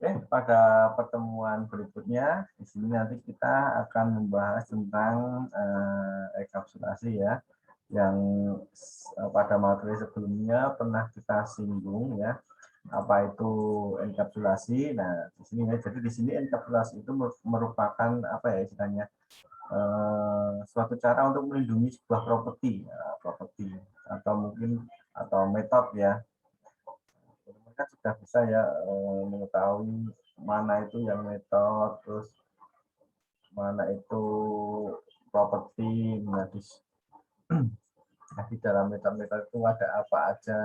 Pada pertemuan berikutnya, di sini nanti kita akan membahas tentang enkapsulasi ya, yang pada materi sebelumnya pernah kita singgung ya, apa itu enkapsulasi. Nah, di sini ya, jadi di sini enkapsulasi itu merupakan apa ya istilahnya, suatu cara untuk melindungi sebuah properti, atau mungkin atau metode ya. Mereka sudah bisa ya mengetahui mana itu yang metode, terus mana itu properti. Nah, di dalam metode itu ada apa aja,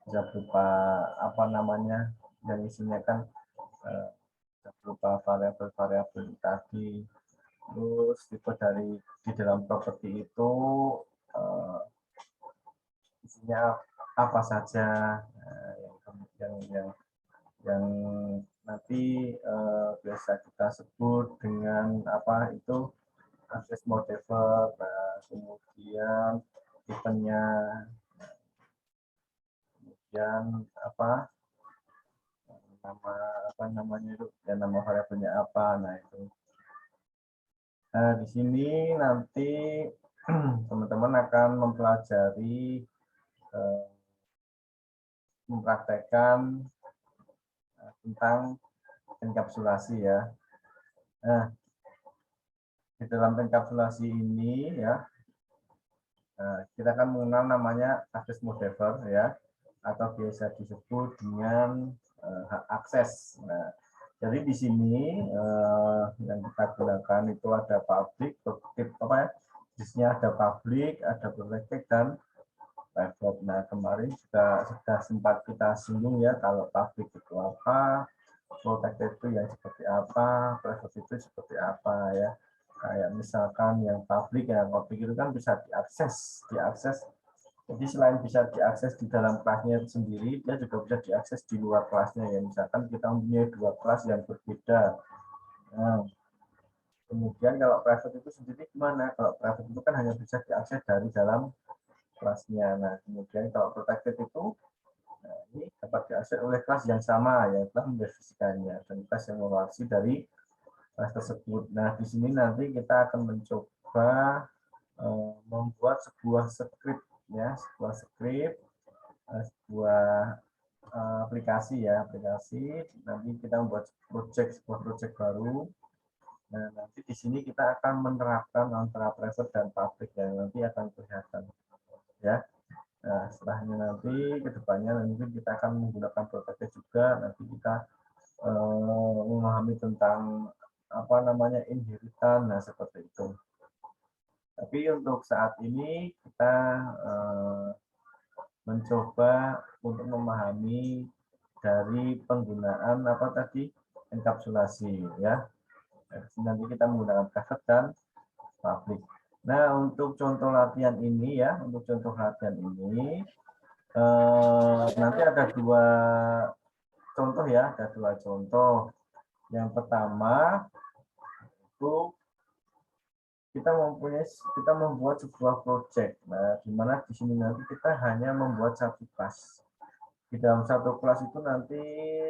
bisa berupa apa namanya, yang isinya kan bisa berupa variabel-variabel tadi. Terus tipe dari di dalam properti itu isinya apa saja, yang nanti biasa kita sebut dengan apa itu access modeler. Nah, kemudian tipenya, kemudian apa namanya itu ya, nama variabelnya apa. Nah itu. Nah, di sini nanti teman-teman akan mempelajari mempraktekkan tentang enkapsulasi ya. Nah, di dalam enkapsulasi ini ya, kita akan mengenal namanya access modeler ya, atau biasa disebut dengan hak akses. Nah, jadi di sini yang kita gunakan itu ada public, apa ya? Disini ada public, ada protected dan private. Nah, kemarin sudah sempat kita singgung ya, kalau public itu apa, protected itu yang seperti apa, private itu seperti apa ya. Kayak misalkan yang public itu kan bisa diakses. Jadi selain bisa diakses di dalam kelasnya sendiri, dia juga bisa diakses di luar kelasnya ya. Misalkan kita mempunyai dua kelas yang berbeda. Nah, kemudian kalau private itu sendiri gimana? Kalau private itu kan hanya bisa diakses dari dalam kelasnya. Nah, kemudian kalau protected itu, nah, ini dapat diakses oleh kelas yang sama yang telah memverifikasikannya dan kelas yang mewakili dari kelas tersebut. Nah, di sini nanti kita akan mencoba membuat sebuah script ya, sebuah aplikasi ya, nanti kita membuat sebuah project baru. Nah, nanti di sini kita akan menerapkan antara private dan public yang nanti akan kelihatan ya. Nah, setelahnya nanti kedepannya nanti kita akan menggunakan protokol juga. Nanti kita memahami tentang apa namanya inheritan, nah seperti itu. Tapi untuk saat ini kita mencoba untuk memahami dari penggunaan apa tadi enkapsulasi ya. Nanti kita menggunakan private dan public. Nah, untuk contoh latihan ini ya, nanti ada dua contoh ya, Yang pertama itu kita membuat sebuah project. Nah, di mana di sini nanti kita hanya membuat satu kelas. Di dalam satu kelas itu nanti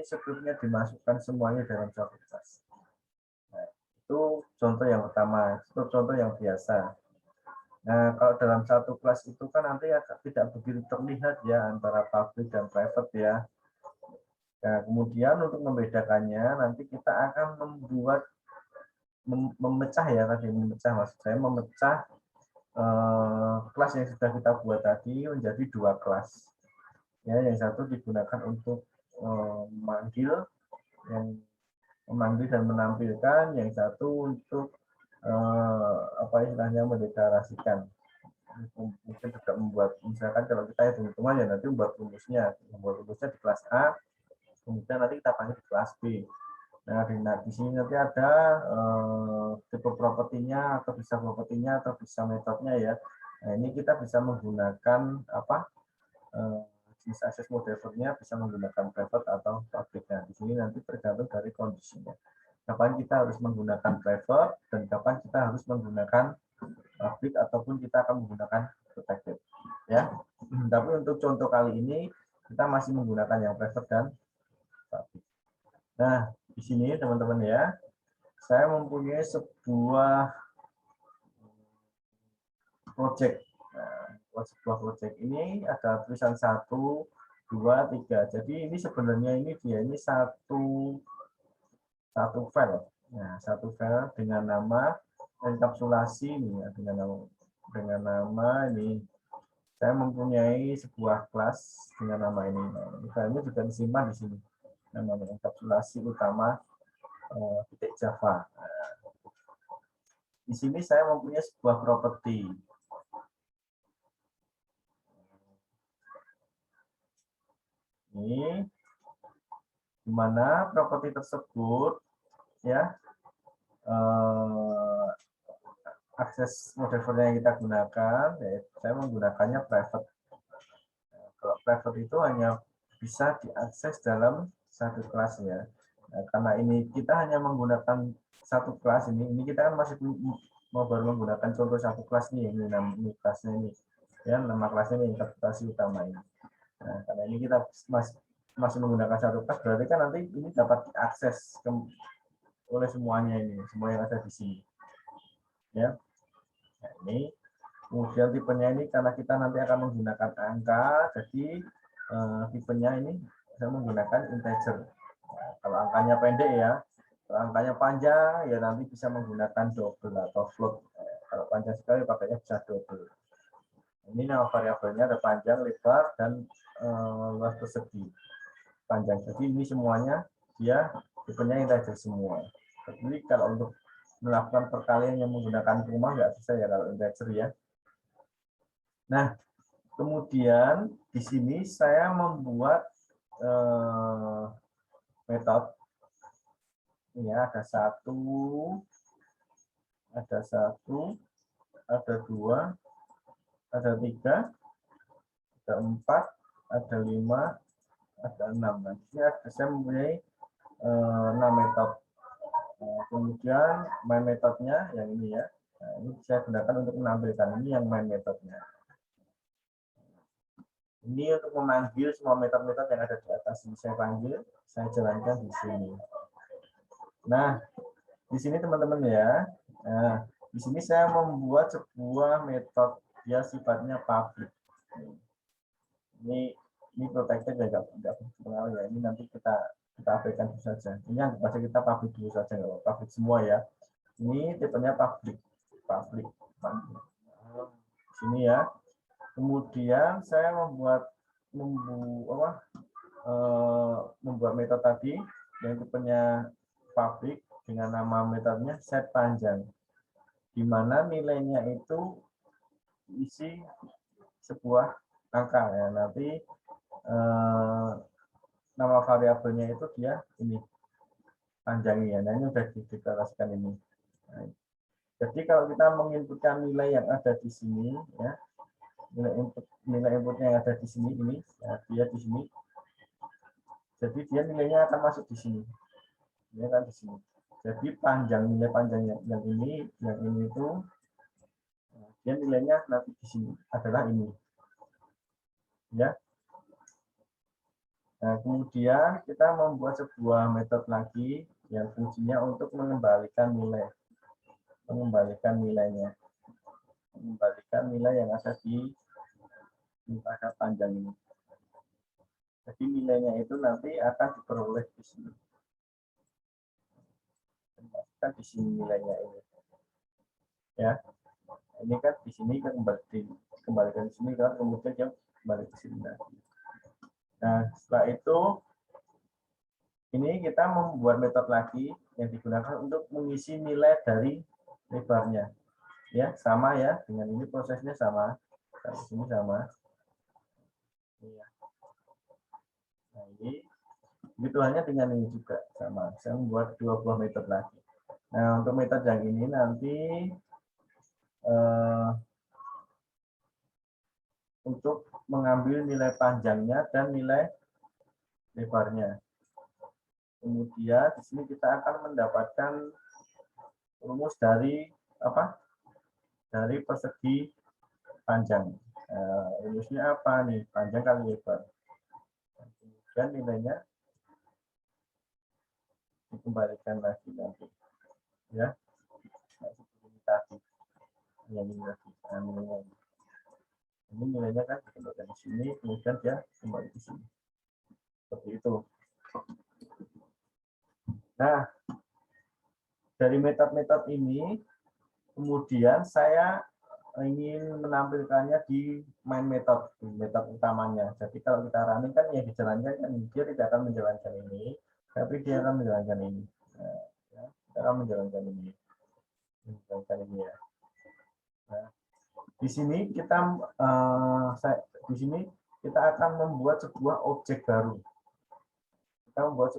scriptnya dimasukkan semuanya dalam satu kelas. Nah, itu contoh yang pertama, itu contoh yang biasa. Nah, kalau dalam satu kelas itu kan nanti tidak begitu terlihat ya antara public dan private ya. Nah, kemudian untuk membedakannya nanti kita akan memecah kelas yang sudah kita buat tadi menjadi dua kelas. Ya, yang satu digunakan untuk memanggil dan menampilkan, yang satu untuk mendeklarasikan. Mungkin juga membuat, misalkan kalau kita hitung-hitungan ya nanti membuat rumusnya di kelas A, kemudian nanti kita panggil di kelas B. Nah, di sini nanti ada tipe propertinya atau bisa metodenya ya. Nah, ini kita bisa menggunakan jenis access modelernya, bisa menggunakan private atau public. Nah, di sini nanti tergantung dari kondisinya. Kapan kita harus menggunakan private dan kapan kita harus menggunakan public ataupun kita akan menggunakan protected. Ya. Tapi untuk contoh kali ini kita masih menggunakan yang private dan public. Nah, di sini teman-teman ya, saya mempunyai sebuah project. Nah, sebuah project ini ada tulisan 1, 2, 3. Jadi ini sebenarnya dia ini satu file. Nah, satu file dengan nama enkapsulasi ini ya, dengan nama ini. Saya mempunyai sebuah kelas dengan nama ini. Nah, filenya juga disimpan di sini. Namanya enkapsulasi utama titik Java. Nah, di sini saya mempunyai sebuah properti. Ini di mana properti tersebut ya akses model yang kita gunakan, saya menggunakannya private. Kalau private itu hanya bisa diakses dalam satu kelas ya. Nah, karena ini kita hanya menggunakan satu kelas ini kita kan masih mau baru menggunakan contoh satu kelas nih, ini kelasnya ini, ya nama kelasnya ini interpretasi utama ini. Nah, karena ini kita masih menggunakan satu kelas, berarti kan nanti ini dapat diakses oleh semuanya ini, semua yang ada di sini. Ya, nah, ini kemudian tipenya ini karena kita nanti akan menggunakan angka, jadi tipenya ini saya menggunakan integer. Nah, kalau angkanya pendek ya, kalau angkanya panjang ya nanti bisa menggunakan double atau float. Kalau panjang sekali pakainya bisa double. Ini nama variabelnya ada panjang, lebar, dan luas persegi. Panjang. Jadi ini semuanya dia tipenya integer semua. Jadi kalau untuk melakukan perkalian yang menggunakan rumah nggak bisa ya kalau integer ya. Nah, kemudian di sini saya membuat metode. Ini ya, ada satu, ada dua, ada tiga, ada empat, ada lima, ada enam. Nah, ini saya mempunyai 6 metode. Kemudian main metodenya yang ini ya. Nah, ini saya gunakan untuk menampilkan ini yang main metodenya. Ini untuk memanggil semua metode-metode yang ada di atas ini saya panggil, saya jalankan di sini. Nah, di sini teman-teman ya. Nah, di sini saya membuat sebuah metode dia sifatnya public. Ini protected ya enggak fungsional ya. Ini nanti kita abaikan dulu saja. Ini yang pasti kita public dulu saja, enggak public semua ya. Ini tipenya public. Di sini ya. Kemudian saya membuat metode tadi yang tipenya public dengan nama metodenya set panjang, di mana nilainya itu isi sebuah angka ya. Nanti nama variabelnya itu dia ini panjangnya. Nah, ini sudah dideklarasikan ini. Nah, jadi kalau kita menginputkan nilai yang ada di sini ya, nilai inputnya yang ada di sini ini ya, dia di sini. Jadi dia nilainya akan masuk di sini. Ini kan di sini. Jadi nilai panjang yang ini itu dia nilainya nanti di sini adalah ini. Ya. Nah, kemudian kita membuat sebuah metode lagi yang fungsinya untuk mengembalikan nilainya. Mengembalikan nilai yang ada di pada panjang ini. Jadi nilainya itu nanti akan diperoleh di sini. Kan di sini nilainya ini. Ya. Ini kan di sini kan kembalikan di sini kan, kemudian dia kembali ke sini lagi. Nah, setelah itu ini kita membuat metode lagi yang digunakan untuk mengisi nilai dari lebarnya. Ya, sama ya, dengan ini prosesnya sama. Di sini sama. Nah, ini begitu hanya dengan ini juga sama. Saya membuat dua buah metode lagi. Nah, untuk metode yang ini nanti untuk mengambil nilai panjangnya dan nilai lebarnya. Kemudian di sini kita akan mendapatkan rumus dari apa? Dari persegi panjang. Rumusnya apa nih? Panjang kali lebar. Kemudian nilainya dikembalikan lagi nanti, ya. Seperti tadi, yang ini lagi, ini nilainya kan dikembalikan di sini, kemudian dia kembali di sini, seperti itu. Nah, dari metode-metode ini, kemudian saya ingin menampilkannya di main metode utamanya. Jadi kalau kita running kan yang dijalankan kan dia tidak akan menjalankan ini, tapi dia akan menjalankan ini. Nah, ya, kita akan menjalankan ini, ya. Nah, di sini kita di sini kita akan membuat sebuah objek baru. Kita membuat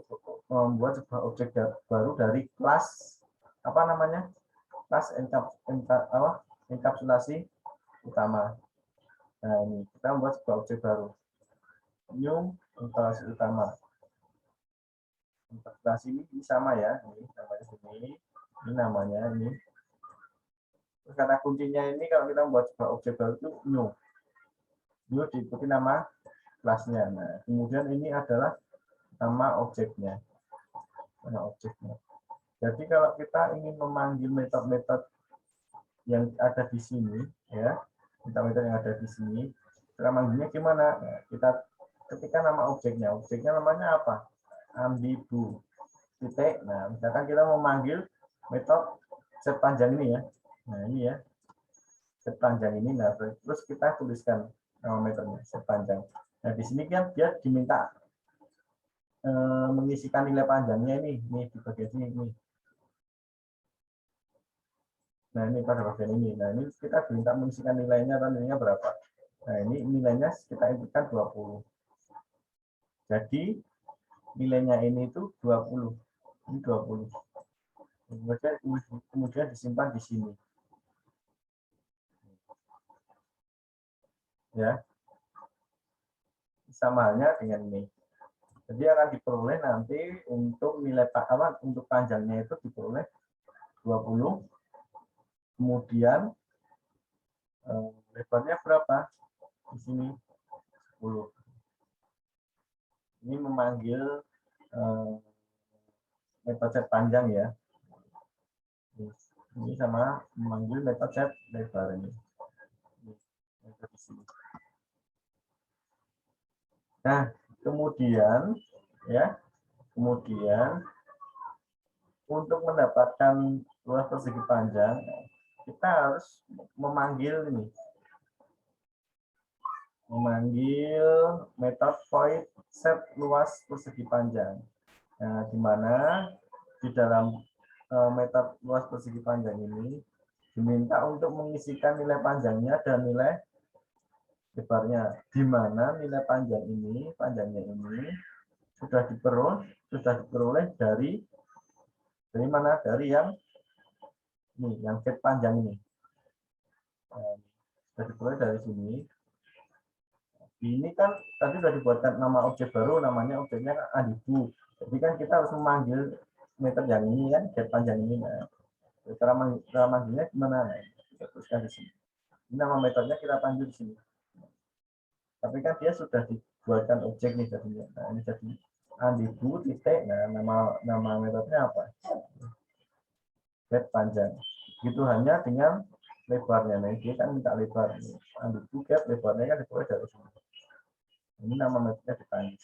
sebuah objek baru dari kelas apa namanya? Kelas enkapsulasi utama. Nah, ini kita membuat sebuah objek baru. New enkapsulasi utama. Enkapsulasi ini sama ya, ini namanya sini. Ini namanya ini. Terus kata kuncinya ini kalau kita membuat sebuah objek baru itu new. New diikuti nama kelasnya. Nah, kemudian ini adalah nama objeknya. Nama objeknya. Jadi kalau kita ingin memanggil metode-metode yang ada di sini, ya, metode-metode yang ada di sini, kita manggilnya gimana? Nah, kita ketika nama objeknya namanya apa? Ambigu. Titik. Nah, misalkan kita memanggil metode set panjang ini ya. Nah, ini ya. Set panjang ini. Nah, terus kita tuliskan nama metodenya set panjang. Nah, di sini kan dia diminta mengisikan nilai panjangnya ini di bagian sini ini. Nah, ini pada bagian ini. Nah, ini kita diminta mengisikan nilainya, atau nilainya berapa. Nah, ini nilainya kita inputkan 20. Jadi, nilainya ini itu 20. Ini 20. Kemudian disimpan di sini. Ya. Sama halnya dengan ini. Jadi akan diperoleh nanti untuk nilai untuk panjangnya itu diperoleh 20. Kemudian lebarnya berapa? Di sini 10. Ini memanggil metode set panjang ya. Ini sama memanggil metode set lebar ini. Di sini. Nah, kemudian ya, untuk mendapatkan luas persegi panjang, kita harus memanggil metode void set luas persegi panjang. Nah, di mana di dalam metode luas persegi panjang ini diminta untuk mengisikan nilai panjangnya dan nilai lebarnya, di mana nilai panjangnya ini sudah diperoleh dari mana? Dari yang ini, yang set panjang ini. Sudah diperoleh dari sini. Ini kan tadi sudah dibuatkan nama objek baru, namanya objeknya Adibu. Jadi kan kita harus memanggil metode yang ini kan, set panjang ini. Nah, cara manggilnya gimana? Nah, kita tuliskan di sini. Ini nama metodenya kita panggil di sini. Tapi kan dia sudah dibuatkan objek nih jadinya. Nah, ini jadi Adibu titik. Nah, nama metodenya apa? Set panjang. Gitu hanya dengan lebarnya. Nah, dia kan minta lebar. Adibu get lebarnya kan diperoleh dari sini. Ini nama metodenya dipanggil.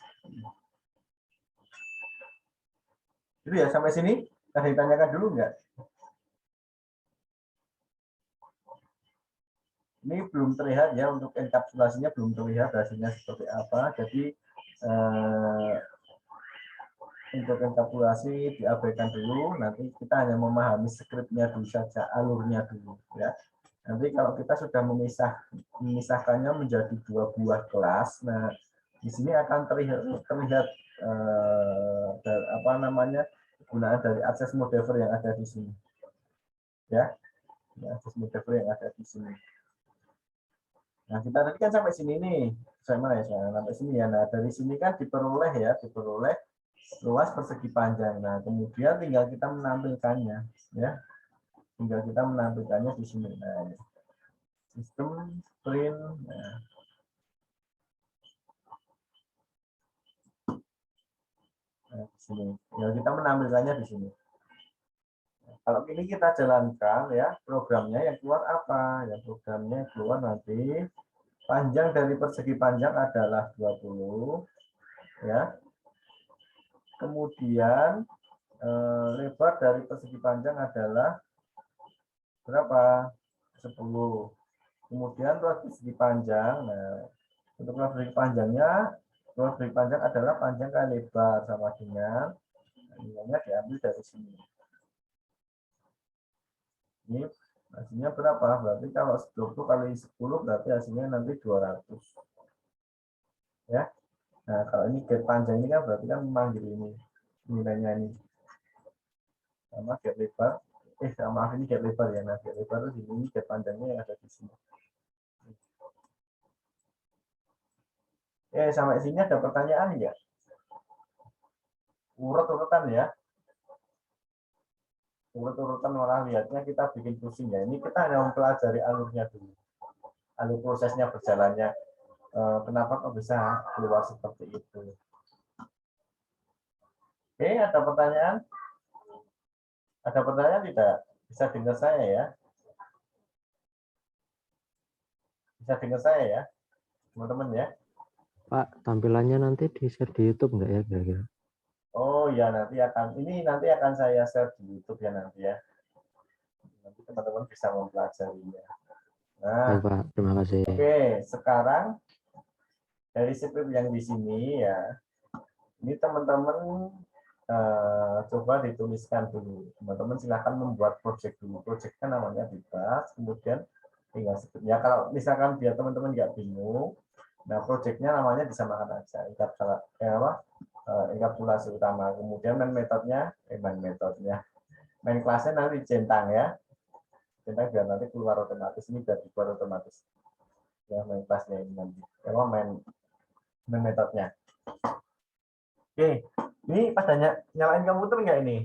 Itu ya sampai sini. Ada ditanyakan dulu nggak? Ini belum terlihat ya, untuk enkapsulasinya belum terlihat hasilnya seperti apa. Jadi untuk enkapsulasi diabaikan dulu. Nanti kita hanya memahami skripnya dulu saja, alurnya dulu ya. Nanti kalau kita sudah memisahkannya menjadi 2 buah kelas, nah di sini akan terlihat apa namanya penggunaan dari akses modeler yang ada di sini ya, akses modeler yang ada di sini. Nah, kita tadi kan sampai sini nih. Sampai sini ya. Nah, dari sini kan diperoleh luas persegi panjang. Nah, kemudian tinggal kita menampilkannya ya. Tinggal kita menampilkannya di sini. Nah, sistem print. Nah, Nah, di sini. Ya, kita menampilkannya di sini. Kalau ini kita jalankan ya, programnya yang keluar apa? Ya, programnya keluar nanti panjang dari persegi panjang adalah 20 ya. Kemudian lebar dari persegi panjang adalah berapa? 10. Kemudian luas persegi panjang. Nah, untuk luas persegi panjangnya, luas persegi panjang adalah panjang kali lebar sama dengan nilainya diambil dari sini. Ini hasilnya berapa? Berarti kalau 20 kali 10 berarti hasilnya nanti 200. Ya. Nah, kalau ini gap panjang ini kan berarti kan memanggil ini nilainya ini. Sama gap lebar. Maaf ini gap lebar ya. Nah, gap lebar itu ini gap panjangnya yang ada di sini. Sampai sini ada pertanyaan enggak? Urut-urutan ya. Urut-urutan orang lihatnya kita bikin pusing ya. Ini kita hanya mempelajari alurnya dulu. Alur prosesnya berjalannya. Kenapa kok bisa keluar seperti itu? Oke, ada pertanyaan? Ada pertanyaan tidak? Bisa dengar saya ya? Bisa dengar saya ya? Teman-teman ya? Pak, tampilannya nanti di-share di YouTube enggak ya kira-kira? Oh ya, nanti akan saya share di YouTube ya nanti ya. Nanti teman-teman bisa mempelajarinya. Nah, Baik, Pak. Terima kasih. oke, sekarang dari script yang di sini ya, ini teman-teman coba dituliskan dulu. Teman-teman silahkan membuat project dulu. Projectnya namanya bebas, kemudian tinggal script. Ya kalau misalkan biar teman-teman nggak bingung, nah projectnya namanya disamakan aja. Enkapsulasi utama. Kemudian main kelasnya nanti centang ya. Centang biar nanti keluar otomatis. Ini biar keluar otomatis. Ya main kelasnya ini nanti. Main metodenya. Oke, ini pada nyalain komputer nggak ini?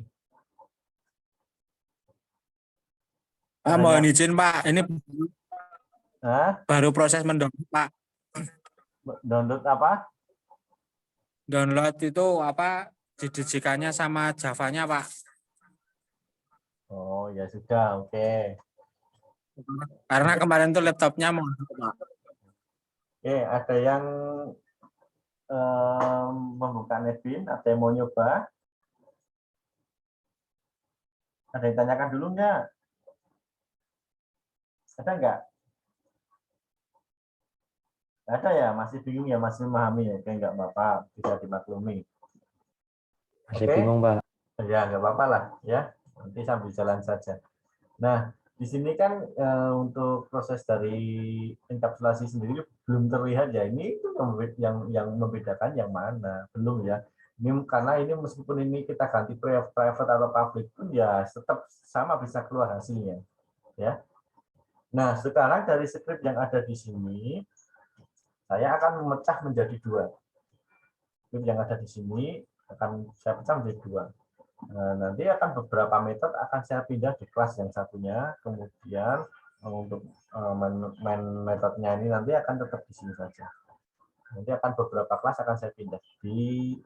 Mohon izin Pak, ini baru proses mendownload Pak. Download apa? Download itu apa? Didijikannya sama Java-nya Pak. Oh ya sudah, oke. Karena kemarin tuh laptopnya mau Pak. Oke, ada yang membuka Netbin, ada yang mau nyoba? Ada yang tanyakan dulu nggak? Ada nggak? Ada ya, masih bingung ya, masih memahami ya, kayak nggak apa-apa, bisa dimaklumi. Masih bingung, Pak. Ya nggak apa-apa lah, ya. Nanti sambil jalan saja. Nah, di sini kan untuk proses dari enkapsulasi sendiri belum terlihat ya. Ini itu yang membedakan yang mana, belum ya. Ini karena ini meskipun ini kita ganti private atau public pun ya tetap sama bisa keluar hasilnya, ya. Nah, sekarang dari script yang ada di sini, saya akan memecah menjadi dua. Script yang ada di sini akan saya pecah menjadi dua. Nah, nanti akan beberapa metode akan saya pindah di kelas yang satunya, kemudian untuk main metodenya ini nanti akan tetap di sini saja. Nanti akan beberapa kelas akan saya pindah di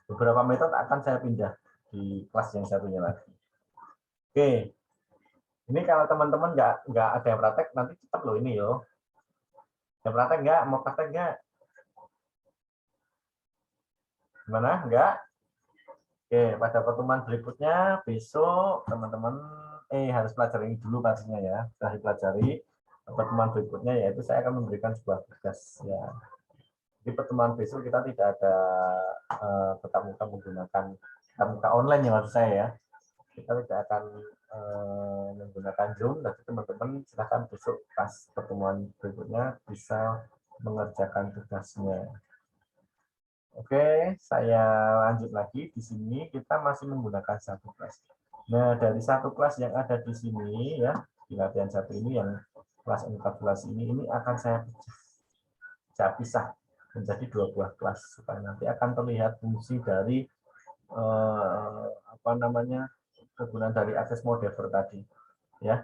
beberapa metode akan saya pindah di kelas yang satunya lagi. Oke, ini kalau teman-teman nggak ada yang praktek nanti cepat loh ini yo. Yang praktek nggak? Mau praktek nggak? Gimana? Nggak? Oke, pada pertemuan berikutnya besok teman-teman harus pelajari ini dulu pastinya ya. Setelah dipelajari pertemuan berikutnya yaitu saya akan memberikan sebuah tugas ya. Di pertemuan besok kita tidak ada tetap muka menggunakan tetap muka online ya maksud saya ya. Kita tidak akan menggunakan Zoom. Nanti teman-teman silakan besok pas pertemuan berikutnya bisa mengerjakan tugasnya. Oke, saya lanjut lagi. Di sini kita masih menggunakan satu kelas. Nah, dari satu kelas yang ada di sini ya, di latihan satu ini yang kelas enkapsulasi ini akan saya pisah menjadi dua buah kelas supaya nanti akan terlihat fungsi dari kegunaan dari access modeler tadi ya.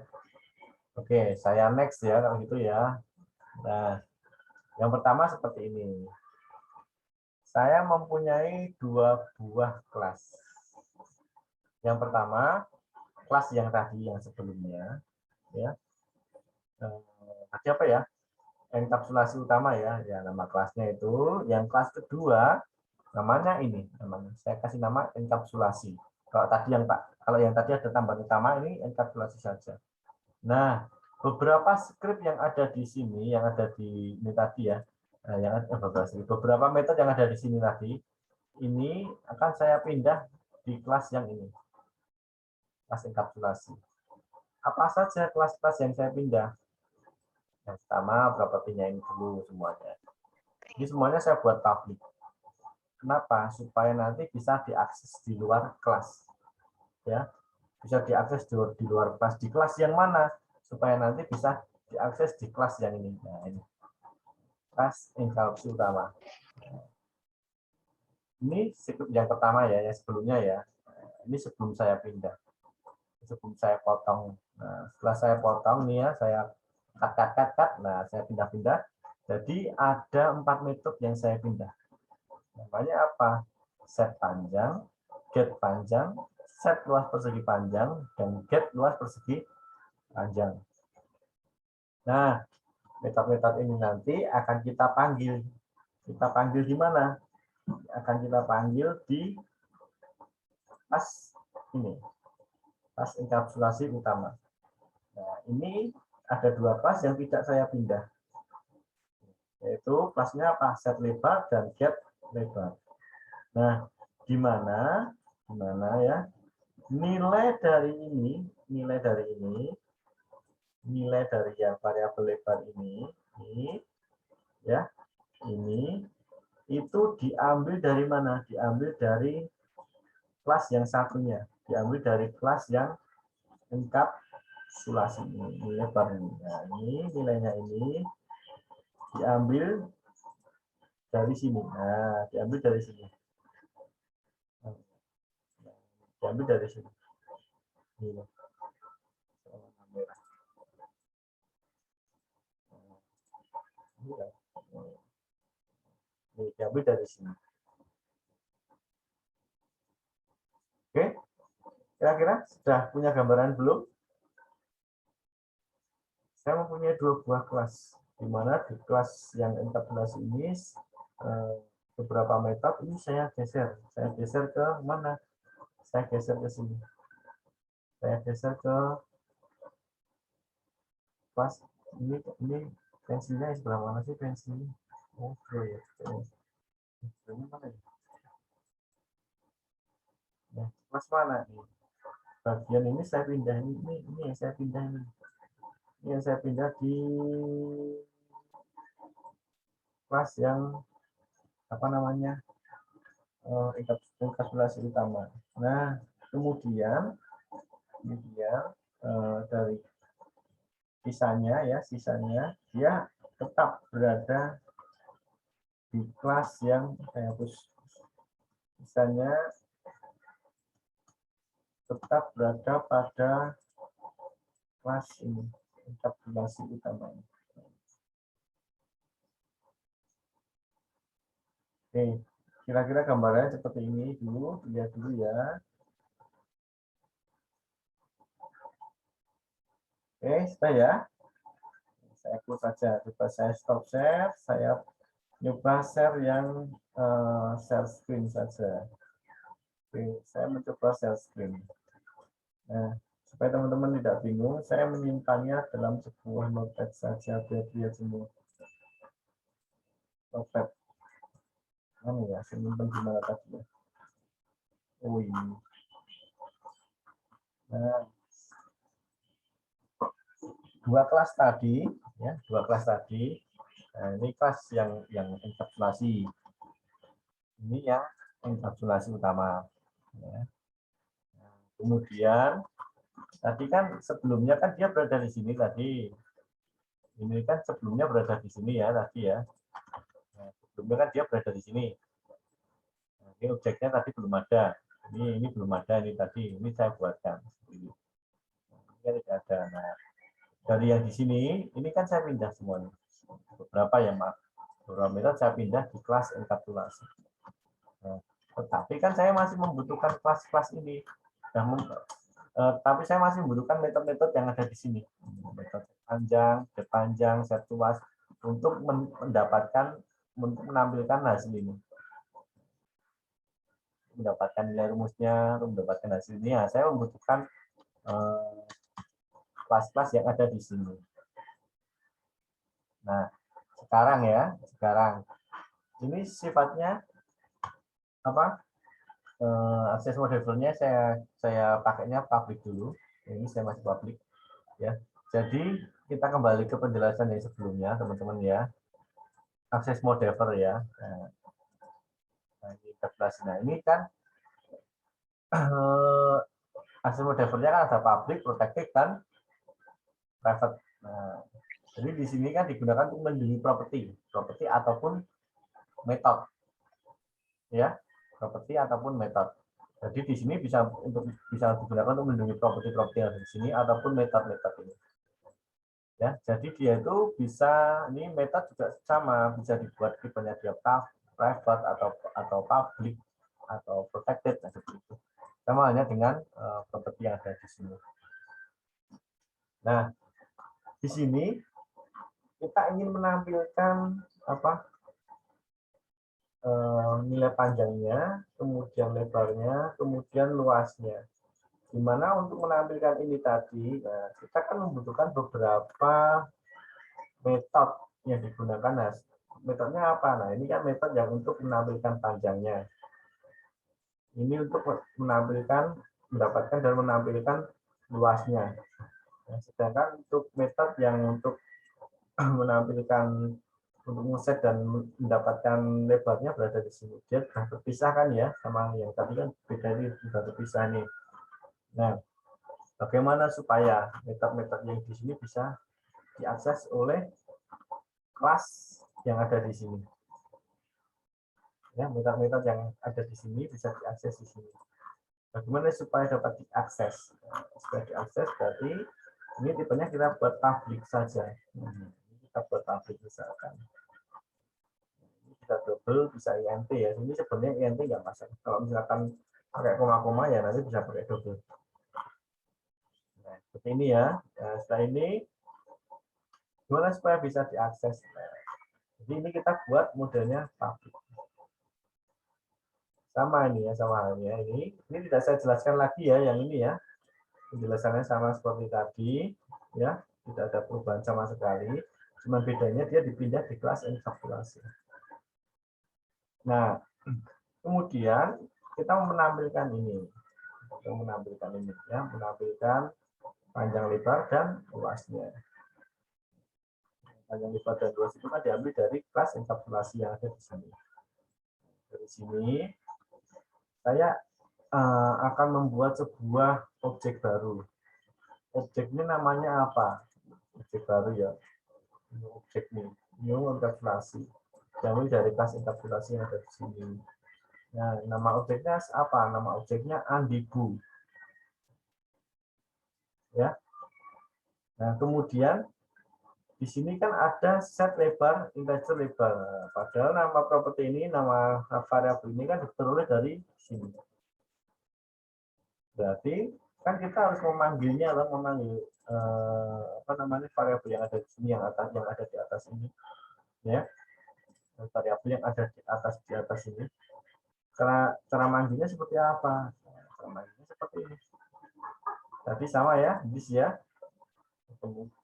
Oke, saya next ya kalau gitu ya. Nah, yang pertama seperti ini. Saya mempunyai 2 buah kelas. Yang pertama, kelas yang tadi yang sebelumnya, ya. Tadi apa ya? Enkapsulasi utama ya, nama kelasnya itu. Yang kelas kedua namanya ini, namanya saya kasih nama enkapsulasi. Kalau yang tadi ada tambahan utama, ini enkapsulasi saja. Nah, beberapa script yang ada di sini, yang ada di ini tadi ya, yang ada beberapa metode yang ada di sini tadi, ini akan saya pindah di kelas yang ini, kelas enkapsulasi. Apa saja kelas-kelas yang saya pindah? Yang pertama, propertinya ini dulu semuanya. Ini semuanya saya buat public. Kenapa? Supaya nanti bisa diakses di luar kelas. Ya, bisa diakses di luar kelas. Di kelas yang mana? Supaya nanti bisa diakses di kelas yang ini. Nah, ini. Kelas enkapsulasi utama. Ini script yang pertama ya, yang sebelumnya ya. Ini sebelum saya pindah. Sebelum saya potong. Nah, setelah saya potong nih ya, saya cut. Nah, saya pindah-pindah. Jadi ada 4 metode yang saya pindah. Namanya apa? Set panjang, get panjang, set luas persegi panjang, dan get luas persegi panjang. Nah, metode-metode ini nanti akan kita panggil. Kita panggil di mana? Akan kita panggil di kelas ini, kelas enkapsulasi utama. Nah, ini ada 2 kelas yang tidak saya pindah. Yaitu kelasnya apa? Set lebar dan get lebar. Nah, gimana ya? Nilai dari yang variabel lebar ini ya, ini itu diambil dari mana? Diambil dari kelas yang satunya, diambil dari kelas yang enkapsulasi ini, lebar ini. Nah, ini nilainya ini diambil dari sini. Nah, diambil dari sini. Diambil dari sini. Ini. Ini diambil dari sini. Oke, kira-kira sudah punya gambaran belum? Saya mempunyai 2 buah kelas, di mana di kelas yang enkapsulasi ini beberapa metode ini saya geser ke mana? Saya geser ke sini. Saya geser ke kelas ini pensilnya sebelah mana sih pensilnya? Oke, pensilnya mana ya? Nah, kelas mana nih? Bagian ini saya pindah ini yang saya pindah ini. Ini yang saya pindah di kelas yang apa namanya? Enkapsulasi utama. Nah, kemudian dari sisanya dia tetap berada di kelas yang saya hapus. Sisanya tetap berada pada kelas ini, enkapsulasi utama. Oke, kira-kira gambarnya seperti ini dulu, lihat dulu ya. Oke, sudah ya. Saya close saja. Coba saya stop share, saya nyoba share yang share screen saja. Oke, saya mencoba share screen. Nah, supaya teman-teman tidak bingung, saya menyimpannya dalam sebuah notepad saja biar lihat semua. Notepad. Mana ya? Saya menyimpan di mana tadi ya? Oh ini. Nah, 2 kelas tadi, ya, 2 kelas tadi. Nah, ini kelas yang enkapsulasi. Ini yang enkapsulasi utama. Ya. Nah, kemudian tadi kan sebelumnya kan dia berada di sini tadi. Ini kan sebelumnya berada di sini ya tadi ya. Nah, sebelumnya kan dia berada di sini. Nah, ini objeknya tadi belum ada. Ini belum ada ini tadi. Ini saya buatkan. Ini kan tidak ada. Nah, dari yang di sini, ini kan saya pindah semuanya. Beberapa yang beberapa metode saya pindah di kelas enkapsulasi. Nah, tetapi kan saya masih membutuhkan kelas-kelas ini. Tapi saya masih membutuhkan metode-metode yang ada di sini. Metode panjang, set luas untuk menampilkan hasil ini. Mendapatkan nilai rumusnya, mendapatkan hasil ini. Ya, saya membutuhkan kelas-kelas yang ada di sini. Nah, sekarang ini sifatnya apa? Akses modelnya saya pakainya public dulu. Ini saya masih public ya. Jadi kita kembali ke penjelasan yang sebelumnya, teman-teman ya. Akses modeler ya. Nah, ini kan akses modelernya kan ada public, protected, dan private. Nah, jadi di sini kan digunakan untuk melindungi properti ataupun metode, ya, properti ataupun metode. Jadi di sini bisa digunakan untuk melindungi properti yang ada di sini ataupun metode ini. Ya, jadi dia itu bisa, ini metode juga sama, bisa dibuat tipenya dia private atau public atau protected, nah, seperti itu. Sama halnya dengan properti yang ada di sini. Nah, di sini kita ingin menampilkan nilai panjangnya, kemudian lebarnya, kemudian luasnya. Dimana untuk menampilkan ini tadi, nah, kita kan membutuhkan beberapa metode yang digunakan. Nah, metodenya apa? Nah, ini kan metode yang untuk menampilkan panjangnya. Ini untuk mendapatkan dan menampilkan luasnya. Nah, sedangkan untuk metode yang untuk menampilkan untuk ngeset dan mendapatkan lebarnya berada di sini. Dia sudah terpisah kan ya, sama yang tadi kan beda, ini sudah terpisah nih. Nah, bagaimana supaya metode-metode yang di sini bisa diakses oleh kelas yang ada di sini? Ya, metode-metode yang ada di sini bisa diakses di sini. Bagaimana supaya dapat diakses? Supaya diakses berarti ini tipenya kita buat public saja. Kita buat public misalkan. Bisa double, bisa INT ya. Ini sebenarnya INT nggak masalah. Kalau misalkan pakai koma-koma ya nanti bisa pakai double. Nah, seperti ini ya. Nah, setelah ini gimana supaya bisa diakses? Nah, jadi ini kita buat modelnya public. Sama ini ya, sama halnya ini. Ini tidak saya jelaskan lagi ya, yang ini ya. Penjelasannya sama seperti tadi, ya. Tidak ada perubahan sama sekali. Cuma bedanya dia dipindah di kelas enkapsulasi. Nah, kemudian kita menampilkan ini. Kita menampilkan ini ya, menampilkan panjang lebar dan luasnya. Panjang lebar dan luas itu kan diambil dari kelas enkapsulasi yang ada di sini. Dari sini saya akan membuat sebuah objek baru. Objek ini namanya apa? Objek baru ya. Objek ini, new enkapsulasi. Diambil dari kelas enkapsulasi yang ada di sini. Nah, nama objeknya apa? Nama objeknya Andibu. Ya. Nah, kemudian di sini kan ada set lebar, integer lebar. Padahal nama properti ini, nama variabel ini kan diperoleh dari sini. Berarti kan kita harus memanggilnya, atau memanggil variabel yang ada di sini, yang ada di atas ini, ya. Variabel yang ada di atas ini. Cara manggilnya seperti apa? Cara manggilnya seperti ini. Tadi sama ya, this ya.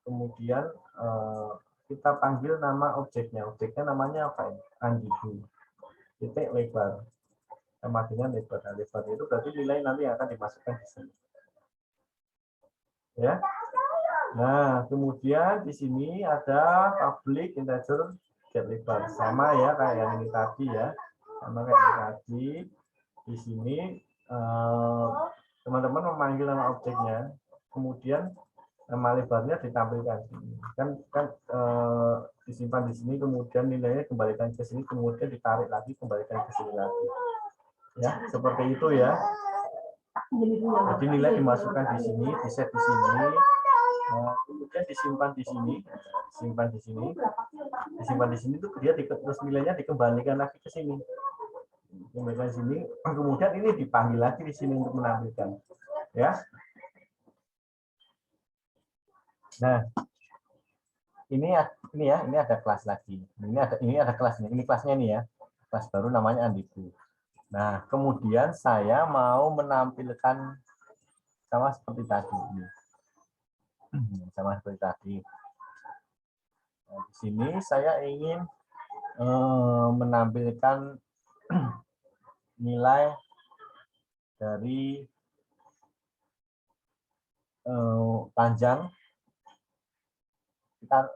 Kemudian kita panggil nama objeknya. Objeknya namanya apa ini? Andibu. Titik lebar. Sama dengan lebar. Nah, lebar itu berarti nilai nanti yang akan dimasukkan di sini. Ya. Nah, kemudian di sini ada public integer get lebar. Sama ya kayak yang ini tadi ya. Sama kayak yang tadi. Di sini teman-teman memanggil nama objeknya. Kemudian nama lebarnya ditampilkan. Kan disimpan di sini, kemudian nilainya kembalikan ke sini, kemudian ditarik lagi, kembalikan ke sini lagi. Ya, seperti itu ya. Jadi nilai dimasukkan di sini, diset di sini, kemudian disimpan di sini, disimpan di sini itu dia terus nilainya dikembalikan lagi ke sini. Menampilkan di sini, kemudian ini dipanggil lagi di sini untuk menampilkan, ya. Nah, ini ada kelas lagi. Ini ada kelasnya. Ini kelasnya nih ya. Kelas baru namanya Andiku. Nah, kemudian saya mau menampilkan sama seperti tadi ini. Sama seperti tadi. Nah, di sini saya ingin menampilkan nilai dari panjang.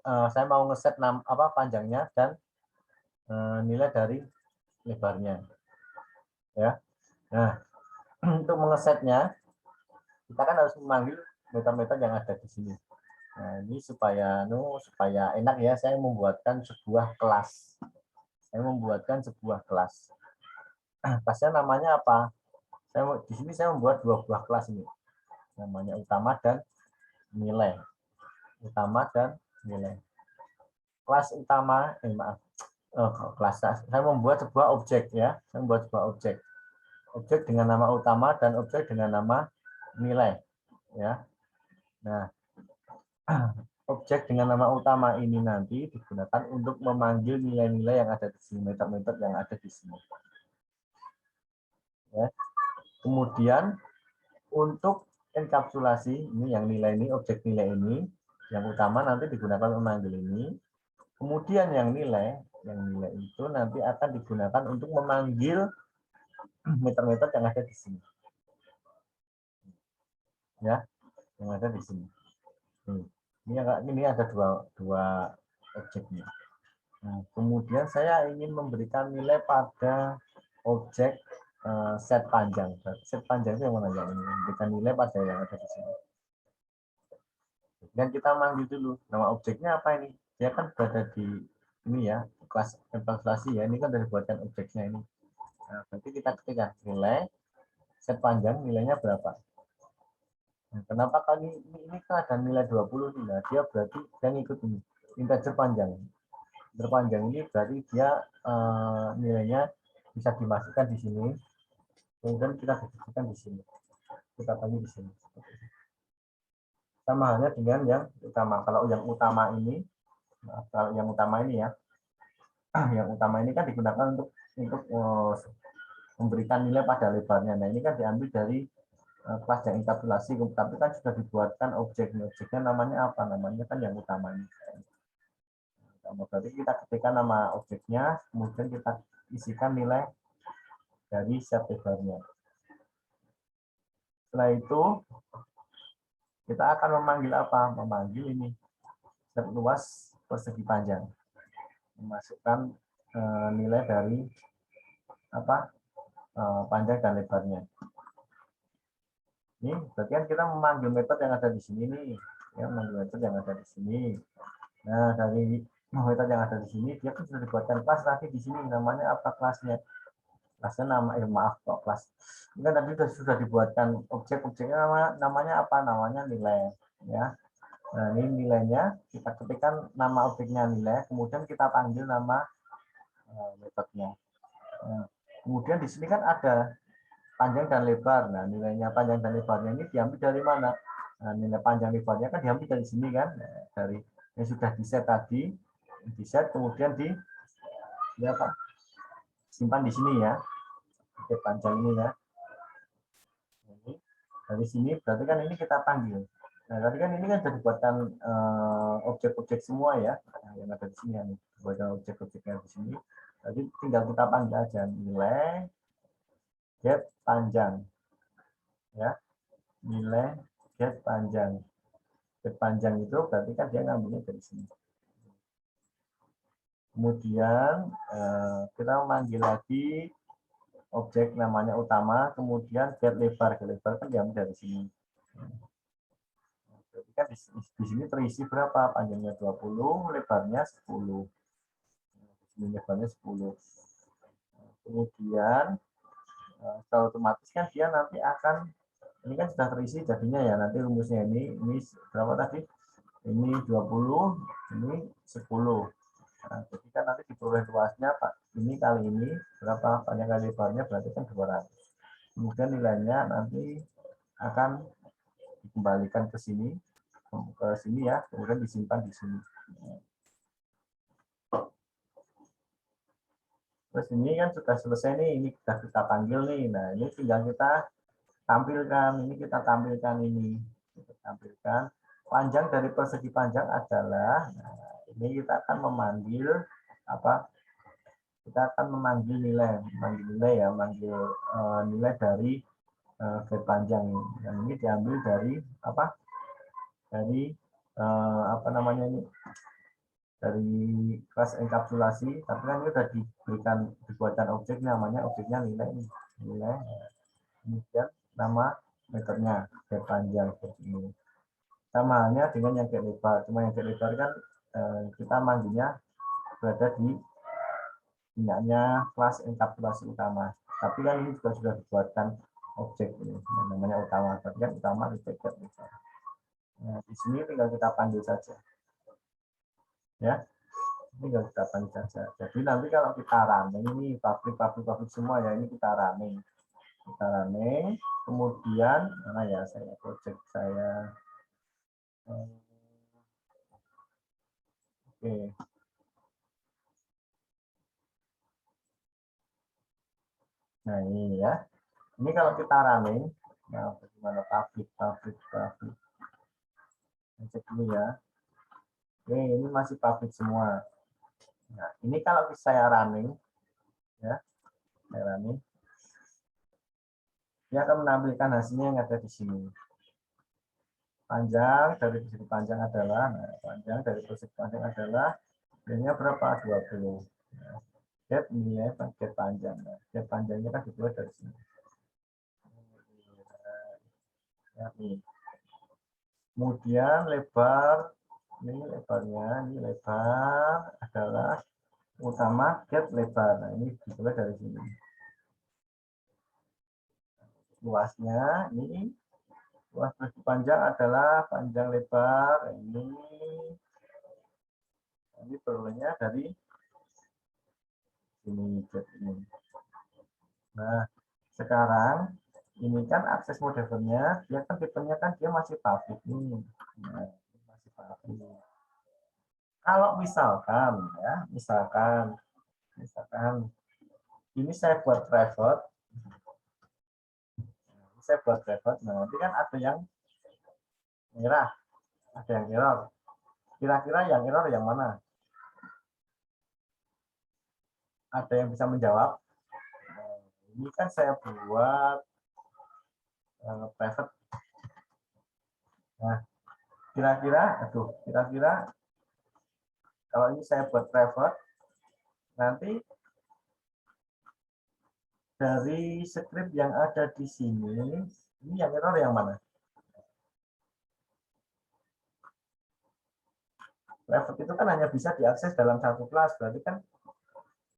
Saya mau ngeset panjangnya dan nilai dari lebarnya. Ya. Nah, untuk mengesetnya kita kan harus memanggil meter-meter yang ada di sini. Nah, ini supaya enak ya, saya membuatkan sebuah kelas. Kelasnya namanya apa? Di sini saya membuat dua buah kelas ini. Namanya utama dan nilai. Kelas utama, saya membuat sebuah objek ya. Objek dengan nama utama dan objek dengan nama nilai ya. Nah, objek dengan nama utama ini nanti digunakan untuk memanggil nilai-nilai yang ada di sini, meter-meter yang ada di sini. Ya. Kemudian untuk enkapsulasi ini yang nilai ini, objek nilai ini, yang utama nanti digunakan untuk memanggil ini. Kemudian yang nilai itu nanti akan digunakan untuk memanggil meter-meter yang ada di sini. Ya, yang ada di sini. Ini ada dua objeknya. Nah, kemudian saya ingin memberikan nilai pada objek set panjang. Set panjang itu yang mana ya? Ini memberikan nilai pada yang ada di sini. Dan kita manggil dulu nama objeknya apa ini? Dia kan berada di ini ya, kelas evaluasi ya. Ini kan dari buatan objeknya ini. Nah, berarti kita ketikkan nilai set panjang, nilainya berapa? Nah, kenapa kali ini kan ada nilai 20 nih? Nah, dia berarti yang ikut ini integer panjang. Terpanjang ini berarti dia nilainya bisa dimasukkan di sini. Kemudian kita buktikan di sini. Kita tanya di sini. Sama halnya dengan yang utama. Kalau yang utama ini ya, yang utama ini kan digunakan untuk memberikan nilai pada lebarnya. Nah, ini kan diambil dari kelas yang enkapsulasi, tapi kan sudah dibuatkan objeknya. Objeknya namanya apa? Namanya kan yang utama ini. Berarti kita ketikkan nama objeknya, kemudian kita isikan nilai dari set lebarnya. Setelah itu kita akan memanggil apa? Memanggil ini set luas persegi panjang. Memasukkan nilai dari panjang dan lebarnya. Ini berarti kan kita memanggil metode yang ada di sini nih, ya, memanggil metode yang ada di sini. Nah, dari metode yang ada di sini dia kan sudah dibuatkan kelas tadi di sini namanya apa kelasnya? Kelasnya kelas. Ini kan tadi sudah dibuatkan objeknya namanya apa? Namanya nilai, ya. Nah, ini nilainya kita ketikkan nama objeknya nilai, kemudian kita panggil nama metodenya. Nah, kemudian di sini kan ada panjang dan lebar. Nah, nilainya panjang dan lebarnya ini diambil dari mana? Nah, nilai panjang lebarnya kan diambil dari sini kan, dari yang sudah di-set tadi, di-set kemudian simpan di sini ya. Oke, panjang ini ya. Ini dari sini berarti kan ini kita panggil. Nah, tadi kan ini kan sudah dibuatkan objek-objek semua ya, yang ada di sini ya, dibuatkan objek-objeknya di sini. Jadi tinggal kita panggil aja nilai get panjang, ya, nilai get panjang. Get panjang itu berarti kan dia ngambilnya dari sini. Kemudian kita memanggil lagi objek namanya utama, kemudian get lebar. Get lebar kan diambil dari sini. Jadi kan di sini terisi berapa? Panjangnya 20, lebarnya 10. Ini lebarnya 10. Kemudian secara otomatis kan dia nanti akan, ini kan sudah terisi jadinya ya, nanti rumusnya ini berapa tadi? Ini 20, ini 10. Nah, jadi kan nanti diperoleh luasnya Pak, ini kali ini berapa panjang kali lebarnya berarti kan 200. Kemudian nilainya nanti akan dikembalikan ke sini ya, kemudian disimpan di sini. Terus ini kan sudah selesai nih, ini sudah kita panggil nih. Nah, ini tinggal kita tampilkan, kita tampilkan. Panjang dari persegi panjang adalah, nah, ini kita akan memanggil apa? Kita akan memanggil nilai ya, nilai dari garis panjang ini. Dan ini diambil dari apa? Dari apa namanya ini? Dari kelas enkapsulasi, tapi kan ini sudah dibuatkan objek, namanya objeknya nilai, kemudian nama meternya garis panjang seperti ini. Sama halnya dengan yang garis lebar, cuma yang garis lebar kan kita manggilnya berada di punyanya kelas enkapsulasi utama, tapi kan ini juga sudah dibuatkan objek ini, namanya utama, tapi kan utama di garis lebar. Nah, di sini tinggal kita panggil saja. Ya, ini nggak kita panggil saja. Jadi nanti kalau kita running ini pabrik semua ya, ini kita running, kemudian mana ya saya project saya, oke. Nah ini ya, ini kalau kita running, nah bagaimana pabrik, cek dulu ya. Oke, ini masih pabrik semua. Nah, ini kalau saya running, ya, dia akan menampilkan hasilnya yang ada di sini. Panjang dari persegi panjang adalah, nilainya berapa? 20. Nah, get nilai get panjang. Nah, get panjangnya kan dibuat dari sini. Ya, ini. Kemudian lebar, ini lebarnya, ini lebar adalah utama get lebar. Nah, ini dibuat dari sini. Luasnya, ini luas persegi panjang adalah panjang lebar, ini perolehnya dari sini, get ini. Nah, sekarang ini kan akses modelernya, dia kan tipenya kan dia masih public nih. Nah, masih public. Kalau misalkan ya, misalkan ini saya buat private, nah nanti kan ada yang merah, ada yang error. Kira-kira yang error yang mana? Ada yang bisa menjawab? Nah, ini kan saya buat private. Nah, kira-kira kalau ini saya buat private, nanti dari script yang ada di sini, ini yang error yang mana? Private itu kan hanya bisa diakses dalam satu kelas, berarti kan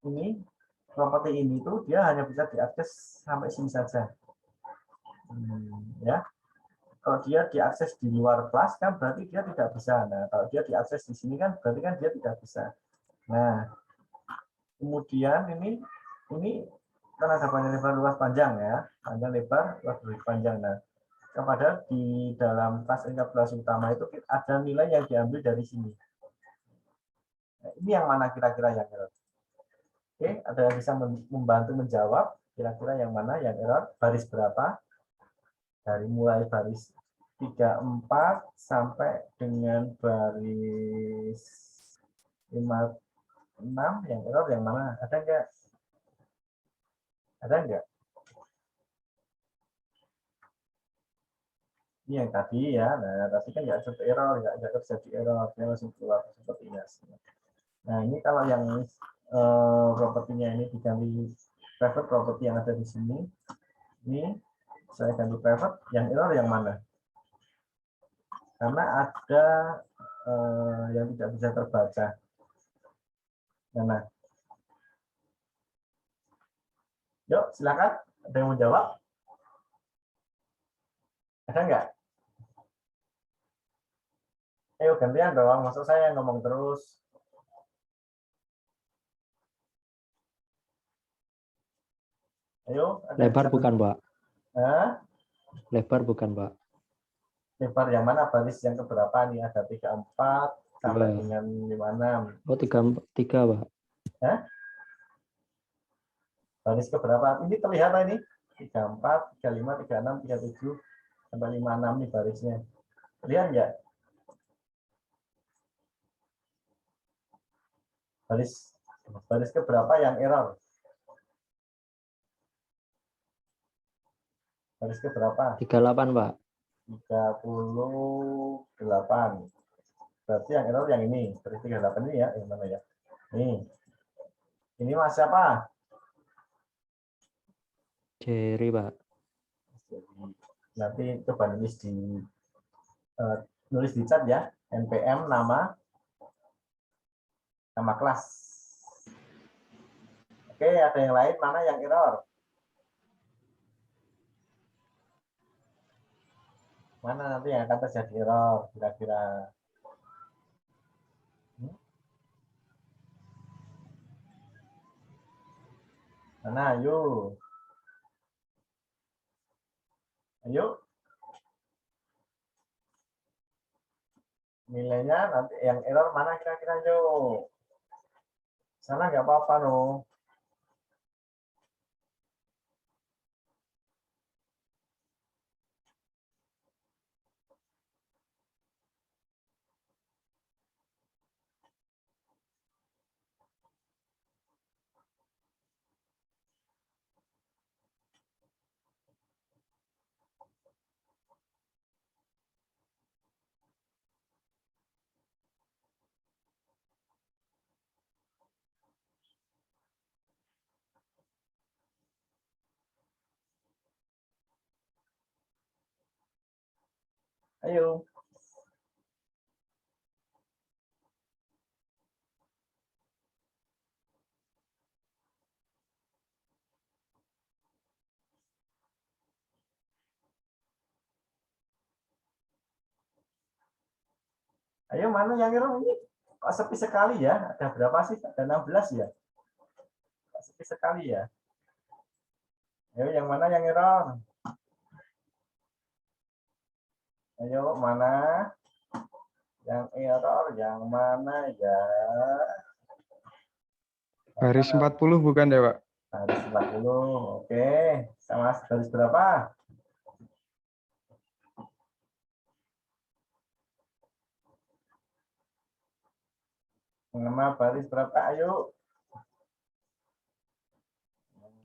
ini properti ini tuh dia hanya bisa diakses sampai sini saja. Ya, kalau dia diakses di luar kelas kan berarti dia tidak bisa. Nah, kalau dia diakses di sini kan berarti kan dia tidak bisa. Nah, kemudian ini kan ada panjang lebar luas panjang ya, panjang lebar luas panjang. Nah, kepada di dalam kelas enkapsulasi utama itu ada nilai yang diambil dari sini. Nah, ini yang mana kira-kira yang error? Oke, ada yang bisa membantu menjawab kira-kira yang mana yang error, baris berapa? Dari mulai baris 34 sampai dengan baris 56 yang error yang mana? Ada enggak? Ada enggak? Ini yang tadi ya, nah tapi kan nggak ada error, nggak terjadi error, dia langsung keluar seperti ini. Nah ini kalau yang propertinya ini diganti private property yang ada di sini, ini saya ganti private, yang error yang mana? Karena ada yang tidak bisa terbaca. Nah, yuk silakan, ada yang mau jawab? Ada nggak? Ayo gantian dong, maksud saya ngomong terus. Ayo. ada Lebar yang bukan, Pak. Hah? Lebar bukan, Pak. Lebar yang mana? Baris yang keberapa nih? Ada 34 sampai Dua. dengan 56. Oh, tiga, Pak. Hah? Baris keberapa? Ini terlihat ini 34, 35, 36, 37 sampai 56 nih barisnya. Lihat nggak? Baris keberapa yang error? Baris keberapa? 38, Pak. 38. Berarti yang error yang ini. Baris 38 ini ya, yang mana ya? Nih. Ini Mas siapa? Jerry, Pak. Nanti coba nulis di chat ya, NPM nama kelas. Oke, ada yang lain mana yang error? Mana nanti yang akan terjadi error kira-kira? Mana? Ayo. Ayo. Nilainya nanti yang error mana kira-kira yuk. Sana nggak apa-apa no. Ayo. Ayo mana yang error ini? Kok sepi sekali ya? Ada berapa sih? Ada 16 ya? Kok sepi sekali ya? Ayo yang mana yang error? Ayo mana? Yang error yang mana ya? Baris 40 bukan ya, Pak? Baris 40. Oke. Sama baris berapa? Nama baris berapa? Ayo.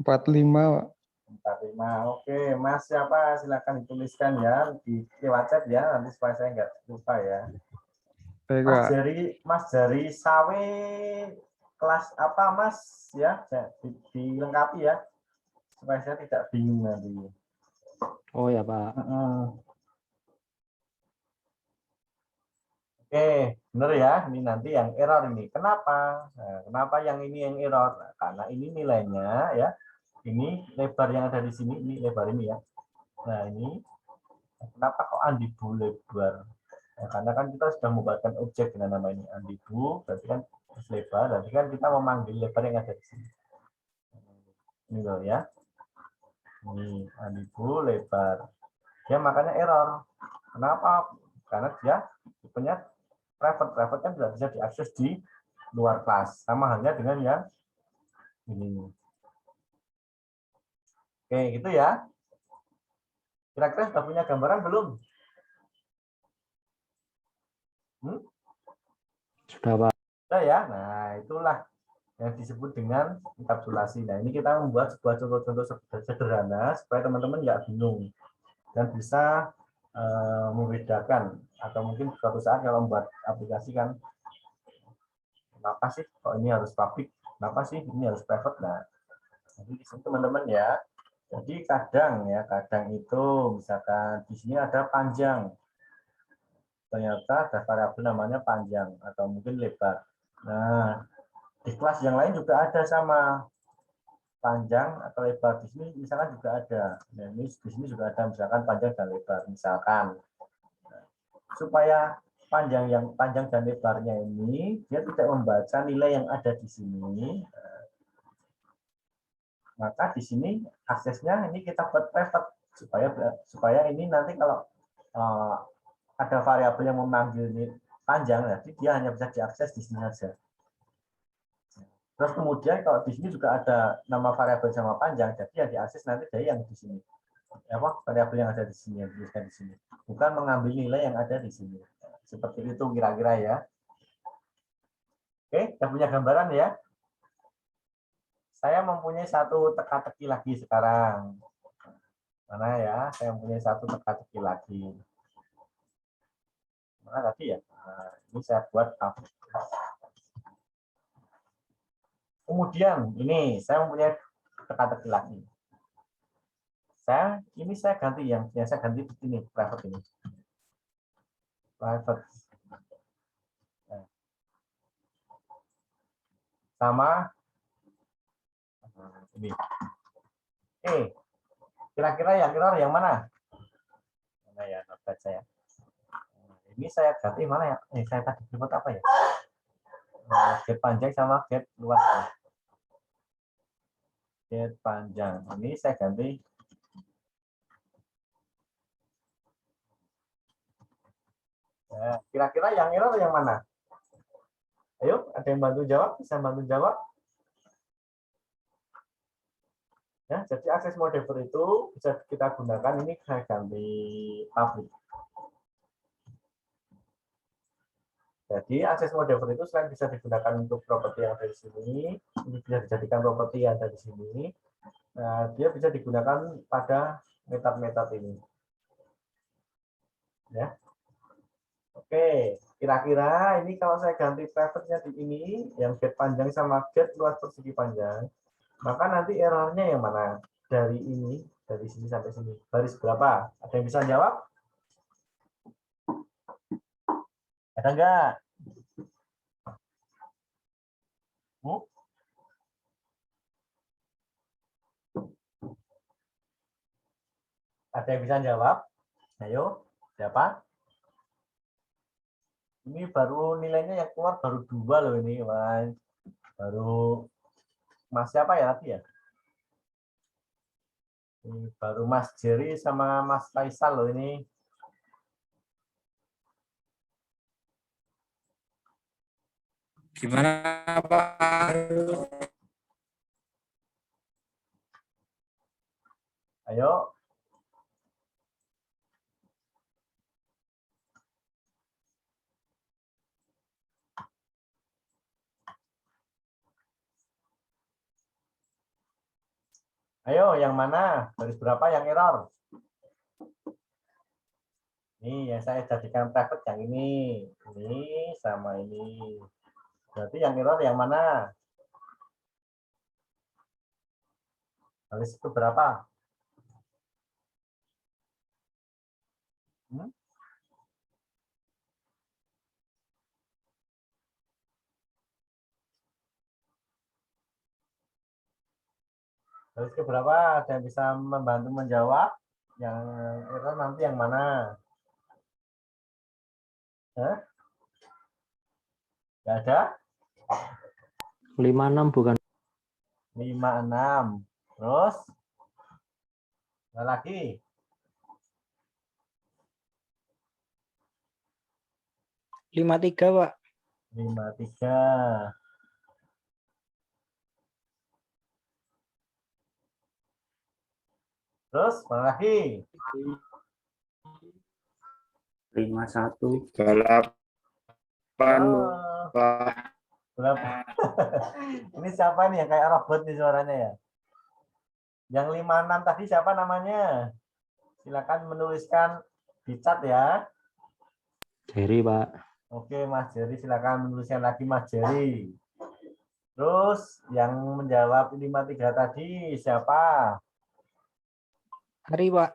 45, Pak. 45. Oke, Mas siapa? Silakan dituliskan ya di lewat chat ya, nanti supaya saya nggak lupa ya. Baik, Mas Pak. Mas Jari Sawe kelas apa Mas ya? Dilengkapi ya supaya saya tidak bingung nanti. Oh ya, Pak. Oke, benar ya. Ini nanti yang error ini. Kenapa? Nah, kenapa yang ini yang error? Nah, karena ini nilainya ya. Ini lebar yang ada di sini, ini lebar ini ya. Nah, ini kenapa kok andibu lebar? Nah, karena kan kita sudah membuatkan objek dengan nama ini andibu, berarti kan lebar, berarti kan kita memanggil lebar yang ada di sini. Ini loh ya. Ini andibu lebar. Ya makanya error. Kenapa? Karena dia tipenya private. Private kan tidak bisa diakses di luar kelas. Sama halnya dengan yang ini. Oke, gitu ya. Kira-kira sudah punya gambaran belum? Sudah, Pak. Sudah ya. Nah, itulah yang disebut dengan enkapsulasi. Nah, ini kita membuat sebuah contoh-contoh sederhana supaya teman-teman nggak bingung dan bisa membedakan, atau mungkin suatu saat kalau membuat aplikasi kan, kenapa sih kok ini harus public, kenapa sih ini harus private. Nah, jadi di sini teman-teman ya. Jadi kadang itu misalkan di sini ada panjang, ternyata ada variabel namanya panjang atau mungkin lebar. Nah, di kelas yang lain juga ada sama panjang atau lebar. Di sini misalkan juga ada. Nah, ini di sini juga ada misalkan panjang dan lebar misalkan. Supaya panjang dan lebarnya ini dia tidak membaca nilai yang ada di sini. Maka di sini aksesnya ini kita buat private supaya ini nanti kalau ada variabel yang memanggil ini panjang, jadi dia hanya bisa diakses di sini saja. Terus kemudian kalau di sini juga ada nama variabel sama panjang, jadi yang diakses nanti dari yang di sini. Variabel yang ada di sini, yang dituliskan di sini. Bukan mengambil nilai yang ada di sini. Seperti itu kira-kira ya. Oke, kita punya gambaran ya. Saya mempunyai satu teka-teki lagi sekarang. Mana ya? Saya mempunyai satu teka-teki lagi. Mana tadi ya? Nah, ini saya buat kemudian ini saya mempunyai teka-teki lagi. Saya ganti yang saya ganti di sini private ini. Private. Nah. Sama ini. Kira-kira yang error yang mana? Mana ya notat saya? Ini saya ganti mana ya? Saya tadi buat apa ya? Get panjang sama get luas. Get panjang. Ini saya ganti. Nah, kira-kira yang error yang mana? Ayo, ada yang bantu jawab? Bisa bantu jawab? Ya, jadi akses modeler itu bisa kita gunakan. Ini saya ganti public. Jadi akses modeler itu selain bisa digunakan untuk properti yang ada di sini, ini bisa dijadikan properti yang ada di sini. Nah, dia bisa digunakan pada metode-metode ini. Ya. Oke, kira-kira ini kalau saya ganti private-nya di ini, yang get panjang sama get luas persegi panjang, maka nanti errornya yang mana? Dari ini, dari sini sampai sini. Baris berapa? Ada yang bisa jawab? Ada enggak? Ada yang bisa jawab? Ayo, siapa? Ini baru nilainya yang keluar baru 2 loh ini, Mas. Baru Mas siapa ya tadi ya? Ini baru Mas Jerry sama Mas Faisal loh ini. Gimana Pak? Ayo. Ayo, yang mana? Baris berapa yang error? Ini yang saya jadikan private yang ini. Ini sama ini. Berarti yang error yang mana? Baris itu berapa? Baris ke berapa? Ada yang bisa membantu menjawab? Yang error nanti yang mana? Hah? Nggak ada? 56 bukan? 56. Terus? Ada lagi? 53, Pak. 53. Terus mana lagi? 51. 8. Berapa? Ini siapa nih yang kayak robot nih suaranya ya? Yang 56 tadi siapa namanya? Silakan menuliskan di chat ya. Jerry, Pak. Oke, Mas Jerry, silakan menuliskan lagi Mas Jerry. Terus yang menjawab 53 tadi siapa? Hari, Pak.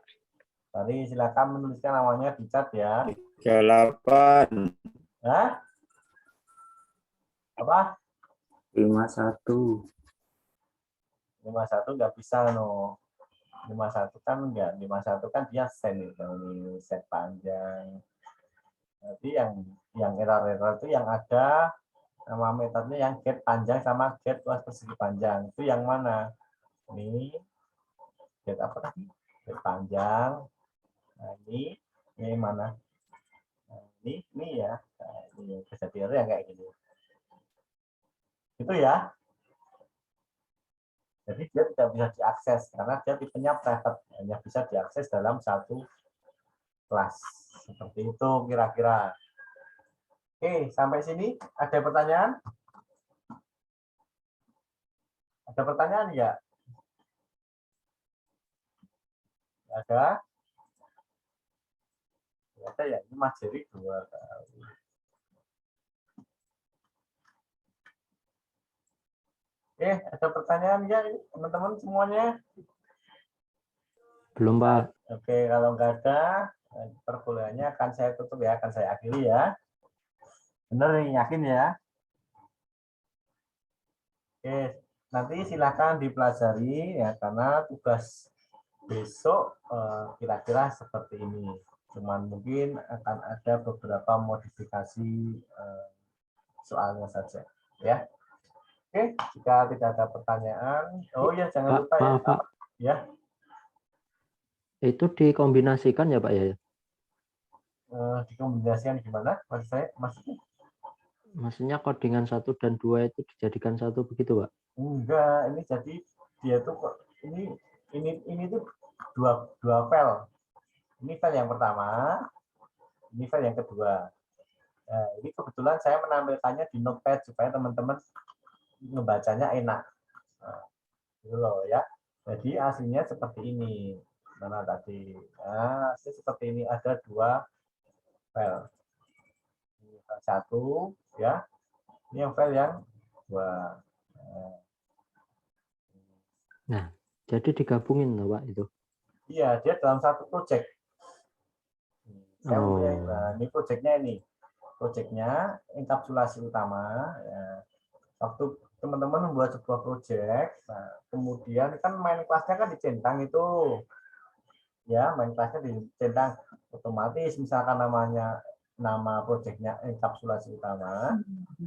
Tadi silakan menuliskan namanya di chat ya. 38. Hah? Apa? 51. 51 nggak bisa no. 51 kan enggak. 51 kan dia set ini set panjang. Jadi yang error-error itu yang ada nama metodenya yang get panjang sama get luas persegi panjang. Itu yang mana? Ini Z apa tadi? Z panjang. Nah, ini mana? Nah, ini ya. Nah, ini bisa yang kayak gini. Itu ya. Jadi dia tidak bisa diakses karena dia tipenya private, hanya bisa diakses dalam satu kelas. Seperti itu kira-kira. Oke, sampai sini ada pertanyaan? Ada pertanyaan ya? Ada? Ada ya, ini Mas Jerry 2 kali. Ada pertanyaan ya teman-teman semuanya? Belum, Pak. Oke, kalau nggak ada, perkuliahannya akan saya tutup ya, akan saya akhiri ya. Bener nih, yakin ya? Oke, nanti silakan dipelajari ya, karena tugas besok kira-kira seperti ini. Cuman mungkin akan ada beberapa modifikasi soalnya saja ya. Oke, jika tidak ada pertanyaan, oh ya jangan lupa ya. Pak. Ya. Itu dikombinasikan ya, Pak ya? Dikombinasikan gimana? Maksud saya, Maksudnya codingan 1 dan 2 itu dijadikan satu begitu, Pak? Enggak, ini jadi dia tuh ini tuh dua file. Ini file yang pertama, ini file yang kedua. Nah, ini kebetulan saya menampilkannya di Notepad supaya teman-teman ngebacanya enak. Nah, gitu loh ya. Jadi aslinya seperti ini. Mana tadi? Nah, asli seperti ini, ada dua file. Ini file 1 ya. Ini yang file yang 2. Nah, jadi digabungin loh, Pak itu. Iya, dia dalam satu project. Nah, ini projectnya ini. Projectnya enkapsulasi utama. Ya. Waktu teman-teman membuat sebuah project, nah, kemudian kan main kelasnya kan dicentang itu. Ya, main kelasnya dicentang. Otomatis misalkan nama projectnya enkapsulasi utama,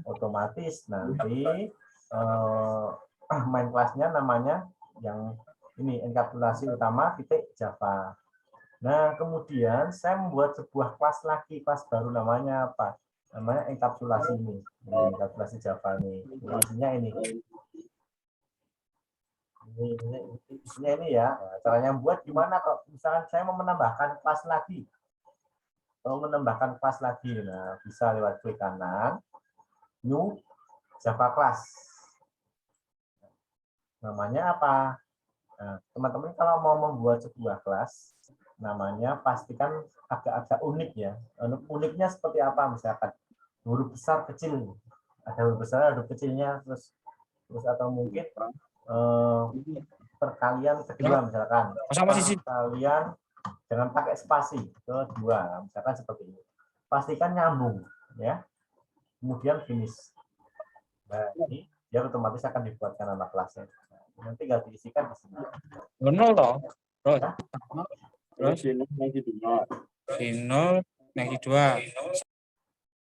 otomatis nanti main kelasnya namanya yang ini enkapsulasi utama titik Java. Nah, kemudian saya membuat sebuah kelas lagi, kelas baru namanya apa? Namanya enkapsulasi ini enkapsulasi Java ini. Isinya ini. Isinya ini ya. Nah, caranya buat gimana kok? Misalkan saya mau menambahkan kelas lagi. Nah, bisa lewat klik kanan, new Java class. Namanya apa? Nah, teman-teman kalau mau membuat sebuah kelas, namanya pastikan agak-agak unik ya. Uniknya seperti apa? Misalkan huruf besar kecil, ada huruf besar, ada huruf kecilnya, terus atau mungkin perkalian kedua misalkan. Perkalian jangan pakai spasi kedua, misalkan seperti ini. Pastikan nyambung ya. Kemudian finish. Nah, ini dia otomatis akan dibuatkan nama kelasnya. Nanti tinggal diisikan di sini. Nol loh. Terus Nagi 2.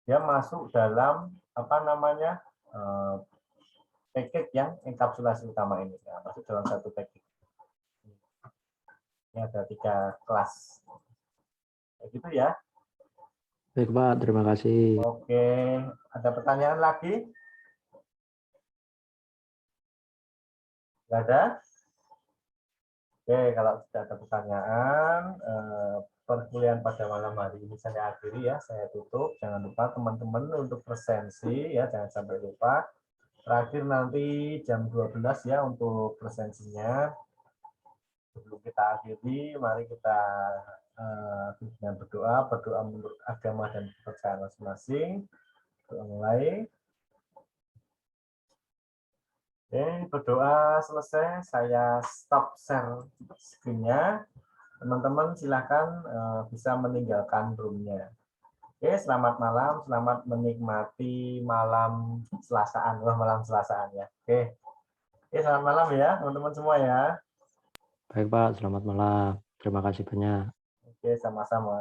Dia masuk dalam apa namanya package yang enkapsulasi utama ini. Ya, masuk dalam satu package. Ini ada 3 kelas. Kayak gitu ya. Baik, Pak. Terima kasih. Oke. Ada pertanyaan lagi? Nggak ada? Oke, kalau tidak ada pertanyaan, perkuliahan pada malam hari ini saya akhiri ya, saya tutup. Jangan lupa teman-teman untuk presensi ya, jangan sampai lupa. Terakhir nanti jam 12 ya untuk presensinya. Sebelum kita akhiri, mari kita dengan berdoa menurut agama dan kepercayaan masing-masing. Doa mulai. Oke, berdoa selesai, saya stop share screen-nya. Teman-teman silakan bisa meninggalkan room-nya. Oke, selamat malam, selamat menikmati malam Selasaan, malam Selasaan ya. Oke, selamat malam ya teman-teman semua ya. Baik, Pak. Selamat malam. Terima kasih banyak. Oke, sama-sama.